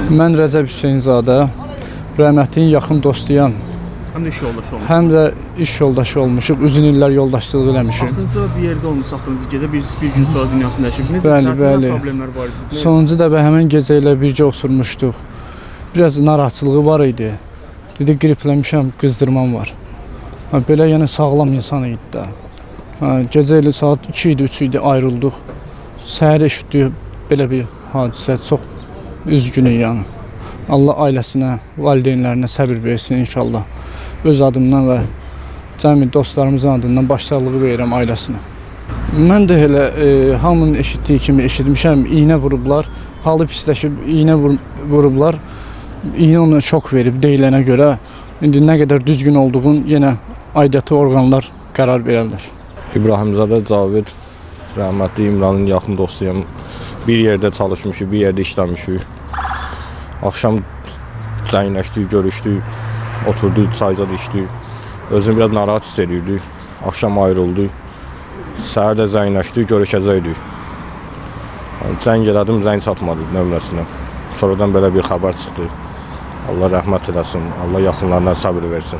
Mən Rəcəb Hüseynzadə, rəhmətliyin yaxın dostuyam. Həm də iş yoldaşı olmuş. Həm də iş yoldaşı olmuşuq, uzun illər yoldaşlıq eləmişik. Axırıncı bir yerdə olmuş, axırıncı gecə bir gün sonra dünyasını dəyişib. Bəli. Problemlər var idi. Sonuncu dəfə həmin gecə ilə bircə oturmuşduq. Biraz narahatçılığı var idi. Dedi, qripləmişəm, qızdırmam var. Belə yəni sağlam insan idi də. Gecə ilə saat 2 idi, 3 idi, ayrıldıq. Səhər eşitdik belə bir hadisə, çox üzgünük yəni. Allah ailəsinə, valideynlərinə səbir versin inşallah. Öz adımdan və cəmi dostlarımızın adından başsağlığı verirəm ailəsinə. Mən də elə hamının eşitdiyi kimi eşitmişəm, iynə vurublar, halı pisləşib, iynə vurublar. İynə ona şok verib deyilənə görə. İndi nə qədər düzgün olduğun yenə aidiyyatı orqanlar qərar verərlər. İbrahimzadə Cavid, rəhmətli İmranın yaxın dostuyam. Bir yerdə çalışmışıq, bir yerdə işləmişik. Axşam zəngləşdik, görüşdük, oturduq, çayzad içdik. Özünü biraz narahat hiss edirdik. Axşam ayrıldıq. Səhər də zəngləşdik, görüşəcəkdik. Zəng elədim, zəng çatmadı nömrəsinə. Sonradan belə bir xəbər çıxdı. Allah rəhmət eləsin, Allah yaxınlarına səbir versin.